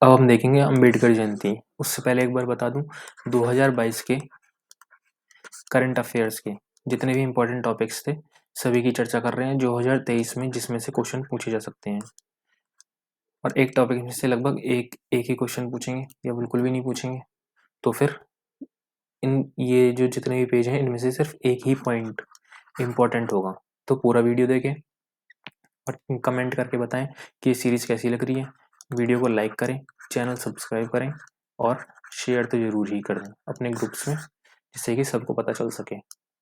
अब हम देखेंगे अंबेडकर जयंती। उससे पहले एक बार बता दूं, 2022 के करंट अफेयर्स के जितने भी इंपॉर्टेंट टॉपिक्स थे सभी की चर्चा कर रहे हैं 2023 में, जिसमें से क्वेश्चन पूछे जा सकते हैं। और एक टॉपिक में से लगभग एक ही क्वेश्चन पूछेंगे या बिल्कुल भी नहीं पूछेंगे। तो फिर ये जो जितने भी पेज हैं इनमें से सिर्फ एक ही पॉइंट इम्पोर्टेंट होगा। तो पूरा वीडियो देखें और कमेंट करके बताएं कि ये सीरीज़ कैसी लग रही है। वीडियो को लाइक करें, चैनल सब्सक्राइब करें और शेयर तो ज़रूर ही कर दें अपने ग्रुप्स में, जिससे कि सबको पता चल सके।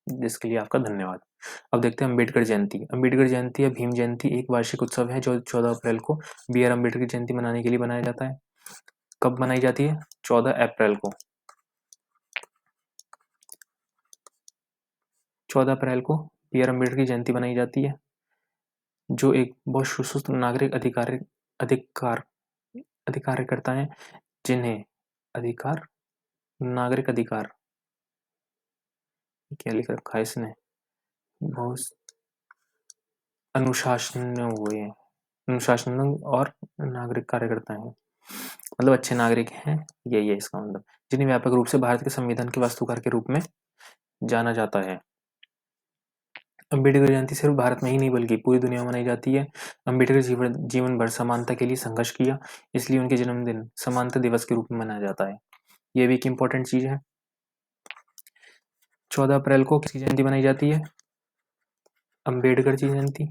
जिसके लिए आपका धन्यवाद। अब देखते हैं अम्बेडकर जयंती। अम्बेडकर जयंती या भीम जयंती एक वार्षिक उत्सव है जो 14 अप्रैल को बी आर अम्बेडकर जयंती मनाने के लिए बनाया जाता है। कब मनाई जाती है? 14 अप्रैल को। 14 अप्रैल को बी आर अम्बेडकर की जयंती मनाई जाती है, जो एक बहुत सुस्त नागरिक अधिकार अधिकारकर्ता हैं, जिन्हें अधिकार नागरिक अधिकार क्या लिख रखा है इसने, बहुत अनुशासन हुए हैं, अनुशासन और नागरिक कार्यकर्ता हैं, मतलब अच्छे नागरिक हैं, यही है इसका मतलब, जिन्हें व्यापक रूप से भारत के संविधान के वास्तुकार के रूप में जाना जाता है। अम्बेडकर जयंती सिर्फ भारत में ही नहीं बल्कि पूरी दुनिया में मनाई जाती है। अम्बेडकर जीवन भर समानता के लिए संघर्ष किया, इसलिए उनके जन्मदिन समानता दिवस के रूप में मनाया जाता है। ये भी एक इम्पोर्टेंट चीज है। 14 अप्रैल को किसकी जयंती मनाई जाती है? अम्बेडकर की जयंती।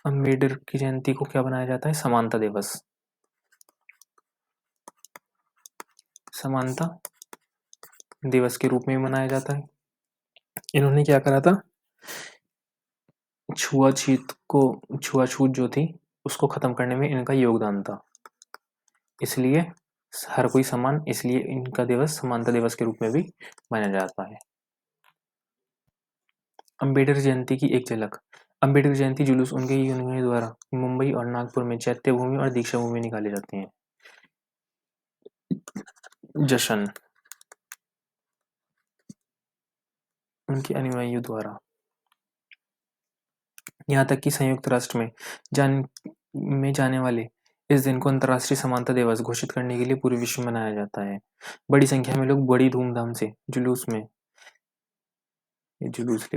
अम्बेडकर की जयंती को क्या बनाया जाता है? समानता दिवस। समानता दिवस के रूप में मनाया जाता है। इन्होंने क्या करा था? छुआछूत जो थी उसको खत्म करने में इनका योगदान था, इसलिए हर कोई समान, इसलिए इनका दिवस समानता दिवस के रूप में भी माना जाता है। अम्बेडकर जयंती की एक झलक। अम्बेडकर जयंती जुलूस उनके ही अनुयायियों द्वारा मुंबई और नागपुर में चैत्य भूमि और दीक्षा भूमि में निकाले जाते हैं। जश्न उनके अनुयायियों द्वारा, यहाँ तक कि संयुक्त राष्ट्र में जाने वाले इस दिन को अंतर्राष्ट्रीय समानता दिवस घोषित करने के लिए पूरे विश्व में मनाया जाता है। बड़ी संख्या में लोग बड़ी धूमधाम से जुलूस लिख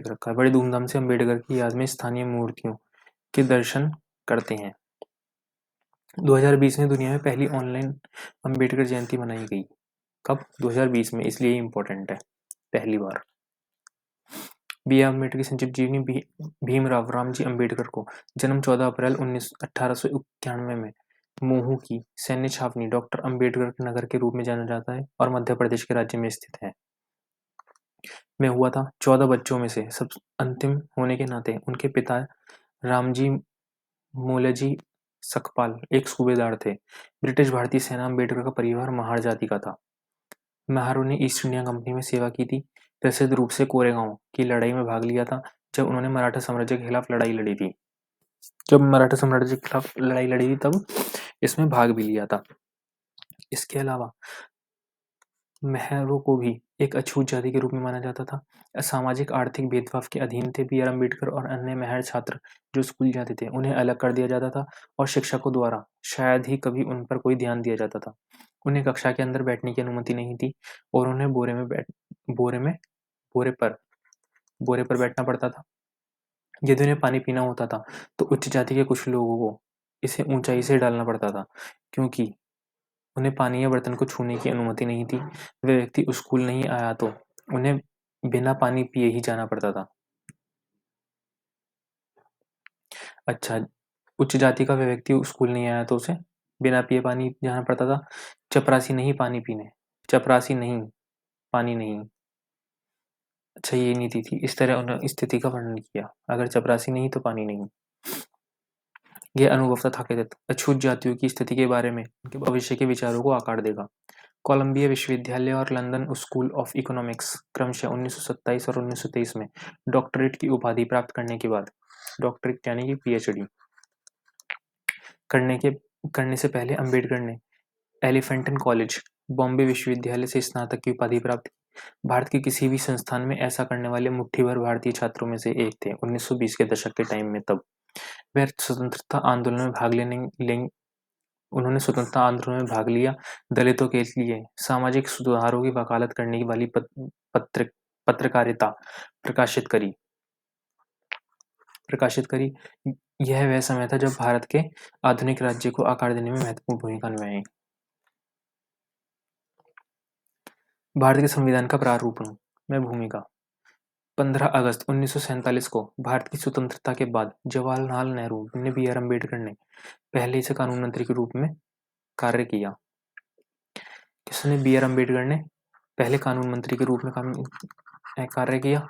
रखा है, बड़ी धूमधाम से अम्बेडकर की याद में स्थानीय मूर्तियों के दर्शन करते हैं। 2020 में दुनिया में पहली ऑनलाइन अम्बेडकर जयंती मनाई गई। कब? 2020 में, इसलिए इम्पोर्टेंट है, पहली बार। बी आर अम्बेडकर की संक्षिप्त जीवनी। भीमराव रामजी अम्बेडकर को जन्म 14 अप्रैल 1891 में महू की सैन्य छावनी डॉक्टर अम्बेडकर नगर के रूप में जाना जाता है और मध्य प्रदेश के राज्य में स्थित है में हुआ था। 14 बच्चों में से सब अंतिम होने के नाते उनके पिता रामजी मूलजी सकपाल एक सूबेदार थे। ब्रिटिश भारतीय सेना अम्बेडकर का परिवार महार जाति का था। महारों ने ईस्ट इंडिया कंपनी में सेवा की थी। प्रसिद्ध रूप से कोरेगांव की लड़ाई में भाग लिया था, जब उन्होंने मराठा साम्राज्य के खिलाफ लड़ाई लड़ी थी। तब इसमें भाग भी लिया था। इसके अलावा महरों को भी एक अछूत जाति के रूप में माना जाता था। सामाजिक आर्थिक भेदभाव के अधीन थे बी आर अम्बेडकर और अन्य महर छात्र जो स्कूल जाते थे, उन्हें अलग कर दिया जाता था और शिक्षकों द्वारा शायद ही कभी उन पर कोई ध्यान दिया जाता था। उन्हें कक्षा के अंदर बैठने की अनुमति नहीं थी और उन्हें बोरे पर बोरे पर बैठना पड़ता था। यदि उन्हें पानी पीना होता था तो उच्च जाति के कुछ लोगों को इसे ऊंचाई से डालना पड़ता था, क्योंकि उन्हें पानी या बर्तन को छूने की अनुमति नहीं थी। वे व्यक्ति स्कूल नहीं आया तो उन्हें बिना पानी पिए ही जाना पड़ता था। अच्छा, उच्च जाति का वे व्यक्ति स्कूल नहीं आया तो उसे बिना पिए पानी जाना पड़ता था। चपरासी नहीं पानी पीने, चपरासी नहीं, पानी नहीं। अच्छा, ये नीति थी। इस तरह उन्होंने स्थिति का वर्णन किया, अगर चपरासी नहीं तो पानी नहीं। यह अनुभव था कि अछूत जातियों की स्थिति के बारे में उनके भविष्य के विचारों को आकार देगा। कोलंबिया विश्वविद्यालय और लंदन स्कूल ऑफ इकोनॉमिक्स क्रमशः 1927 और 1923 में डॉक्टरेट की उपाधि प्राप्त करने के बाद, डॉक्टरेट यानी कि पीएचडी करने से पहले अम्बेडकर ने एलिफेंटन कॉलेज, बॉम्बे विश्वविद्यालय से स्नातक की उपाधि प्राप्त की। भारत के किसी भी संस्थान में ऐसा करने वाले मुट्ठी भर भारतीय छात्रों में से एक थे 1920 के दशक के टाइम में। तब वह स्वतंत्रता आंदोलन में भाग उन्होंने स्वतंत्रता आंदोलन में भाग लिया, दलितों के लिए सामाजिक सुधारों की वकालत करने वाली पत्रकारिता प्रकाशित करी प्रकाशित करी। यह वह समय था जब भारत के आधुनिक राज्य को आकार देने में महत्वपूर्ण भूमिका निभाई। भारत के संविधान का प्रारूप में भूमिका। 15 अगस्त 1947 को भारत की स्वतंत्रता के बाद जवाहरलाल नेहरू ने बी आर अम्बेडकर ने पहले से कानून मंत्री के रूप में कार्य किया। किसने? बी आर अम्बेडकर ने पहले कानून मंत्री के रूप में कार्य किया।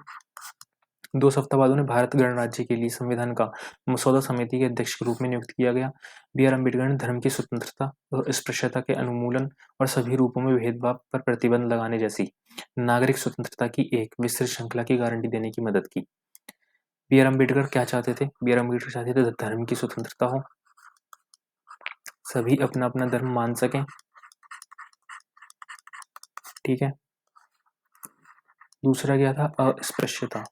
2 सप्ताह बाद उन्हें भारत गणराज्य के लिए संविधान का मसौदा समिति के अध्यक्ष के रूप में नियुक्त किया गया। बी आर अम्बेडकर ने धर्म की स्वतंत्रता और अस्पृश्यता के उन्मूलन और सभी रूपों में भेदभाव पर प्रतिबंध लगाने जैसी नागरिक स्वतंत्रता की एक विस्तृत श्रृंखला की गारंटी देने की मदद की। बी आर अम्बेडकर क्या चाहते थे? बी आर अम्बेडकर चाहते थे धर्म की स्वतंत्रता हो, सभी अपना अपना धर्म मान सकें। ठीक है। दूसरा क्या था? अस्पृश्यता।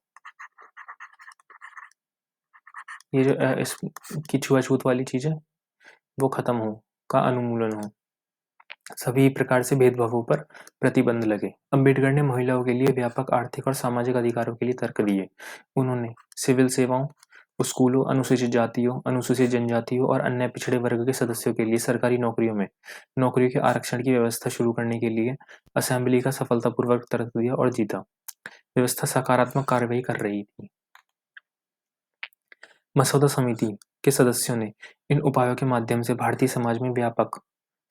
ये जो इसकी छुआछूत वाली चीज है वो खत्म हो, का उन्मूलन हो, सभी प्रकार से भेदभावों पर प्रतिबंध लगे। अम्बेडकर ने महिलाओं के लिए व्यापक आर्थिक और सामाजिक अधिकारों के लिए तर्क दिए। उन्होंने सिविल सेवाओं, स्कूलों, अनुसूचित जातियों, अनुसूचित जनजातियों और अन्य पिछड़े वर्ग के सदस्यों के लिए सरकारी नौकरियों के आरक्षण की व्यवस्था शुरू करने के लिए असेंबली का सफलतापूर्वक तर्क दिया और जीता। व्यवस्था सकारात्मक कार्रवाई कर रही थी। मसौदा समिति के सदस्यों ने इन उपायों के माध्यम से भारतीय समाज में व्यापक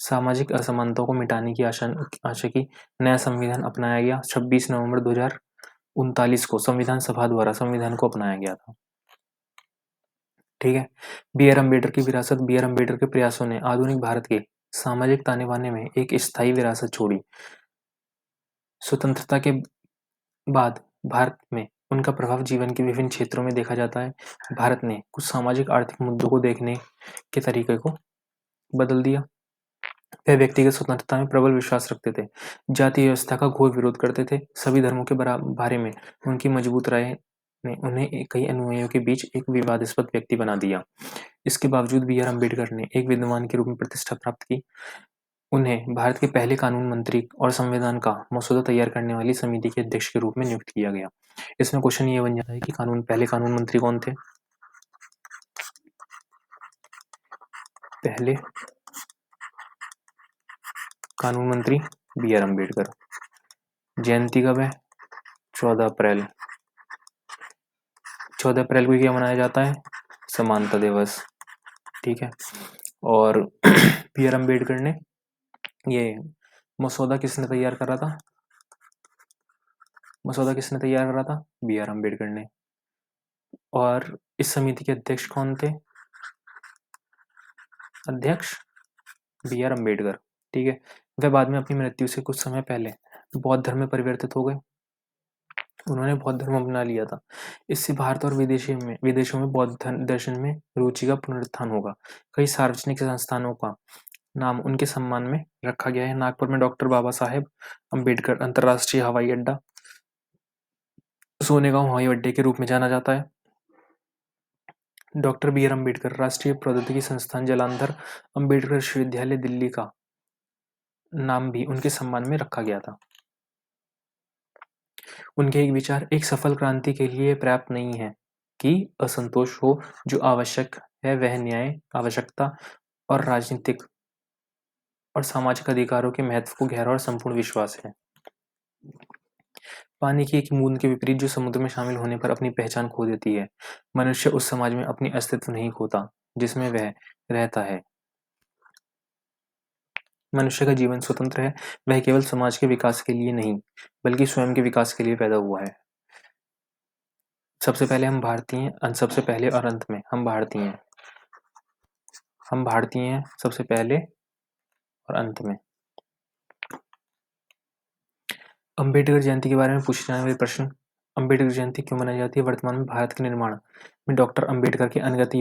सामाजिक असमानताओं को मिटाने की आशा की। नया संविधान अपनाया गया। 26 नवंबर 2039 को संविधान सभा द्वारा संविधान को अपनाया गया था। ठीक है। बी आर अम्बेडकर की विरासत। बी आर अम्बेडकर के प्रयासों ने आधुनिक भारत के सामाजिक ताने बाने में एक स्थायी विरासत छोड़ी। स्वतंत्रता के बाद भारत में उनका प्रभाव जीवन के विभिन्न क्षेत्रों में देखा जाता है। भारत ने कुछ सामाजिक आर्थिक मुद्दों को देखने के तरीके को बदल दिया। वे व्यक्तिगत स्वतंत्रता में प्रबल विश्वास रखते थे, जाति व्यवस्था का घोर विरोध करते थे। सभी धर्मों के बारे में उनकी मजबूत राय ने उन्हें कई अनुयायियों के बीच एक विवादास्पद व्यक्ति बना दिया। इसके बावजूद बी आर अम्बेडकर ने एक विद्वान के रूप में प्रतिष्ठा प्राप्त की। उन्हें भारत के पहले कानून मंत्री और संविधान का मसौदा तैयार करने वाली समिति के अध्यक्ष के रूप में नियुक्त किया गया। इसमें क्वेश्चन ये बन जाता है कि पहले कानून मंत्री कौन थे? पहले कानून मंत्री बी आर अम्बेडकर। जयंती कब है? 14 अप्रैल। 14 अप्रैल को क्या मनाया जाता है? समानता दिवस। ठीक है। और बी आर अम्बेडकर ने ये मसौदा किसने तैयार करा था? बी आर अम्बेडकर ने। और इस समिति के अध्यक्ष कौन थे? अध्यक्ष बी आर अम्बेडकर। ठीक है। वे बाद में अपनी मृत्यु से कुछ समय पहले बौद्ध धर्म में परिवर्तित हो गए। उन्होंने बौद्ध धर्म अपना लिया था। इससे भारत और विदेशों में बौद्ध दर्शन में रुचि का पुनरुत्थान होगा। कई सार्वजनिक संस्थानों का नाम उनके सम्मान में रखा गया है। नागपुर में डॉक्टर बाबा साहेब अम्बेडकर अंतर्राष्ट्रीय हवाई अड्डा सोनेगांव हवाई अड्डे के रूप में जाना जाता है। डॉक्टर बी आर अम्बेडकर राष्ट्रीय प्रौद्योगिकी संस्थान जालंधर अम्बेडकर विश्वविद्यालय दिल्ली का नाम भी उनके सम्मान में रखा गया था। उनके एक विचार, एक सफल क्रांति के लिए पर्याप्त नहीं है कि असंतोष हो, जो आवश्यक है वह न्याय, आवश्यकता और राजनीतिक और सामाजिक अधिकारों के महत्व को गहरा और संपूर्ण विश्वास है। पानी की एक बूंद के विपरीत जो समुद्र में शामिल होने पर अपनी पहचान खो देती है, मनुष्य उस समाज में अपनी अस्तित्व नहीं खोता जिसमें वह रहता है। मनुष्य का जीवन स्वतंत्र है। वह केवल समाज के विकास के लिए नहीं बल्कि स्वयं के विकास के लिए पैदा हुआ है। सबसे पहले हम भारतीय हैं, सबसे पहले और अंत में हम भारतीय हैं। हम भारतीय हैं सबसे पहले और अंत में। अम्बेडकर जयंती के बारे में पूछे जाने वाले प्रश्न। अम्बेडकर जयंती क्यों मनाई जाती है? वर्तमान में भारत के निर्माण में डॉक्टर अम्बेडकर के अनगत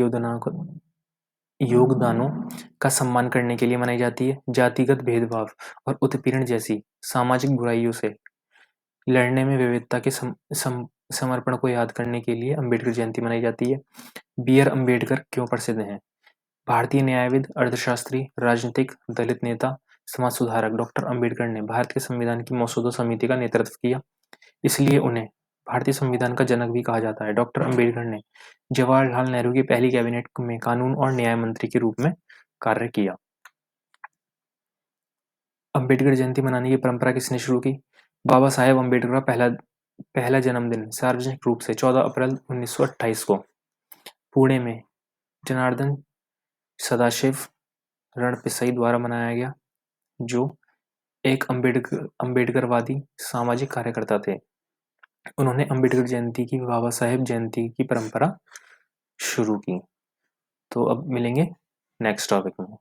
योगदानों का सम्मान करने के लिए मनाई जाती है। जातिगत भेदभाव और उत्पीड़न जैसी सामाजिक बुराइयों से लड़ने में विविधता के समर्पण को याद करने के लिए अम्बेडकर जयंती मनाई जाती है। बी आर अम्बेडकर क्यों प्रसिद्ध हैं? भारतीय न्यायविद, अर्थशास्त्री, राजनीतिक, दलित नेता, समाज सुधारक डॉक्टर अंबेडकर ने भारत के संविधान की मसौदा समिति का नेतृत्व किया, इसलिए उन्हें भारतीय संविधान का जनक भी कहा जाता है। डॉक्टर अंबेडकर ने जवाहरलाल नेहरू की पहली कैबिनेट में कानून और न्याय मंत्री के रूप में कार्य किया। अंबेडकर जयंती मनाने की परंपरा किसने शुरू की? बाबा साहेब अंबेडकर का पहला जन्मदिन सार्वजनिक रूप से 14 अप्रैल 1928 को पुणे में जनार्दन सदाशिव रणपिसई द्वारा मनाया गया, जो एक अंबेडकरवादी सामाजिक कार्यकर्ता थे। उन्होंने अंबेडकर जयंती की बाबा साहेब जयंती की परंपरा शुरू की। तो अब मिलेंगे नेक्स्ट टॉपिक में।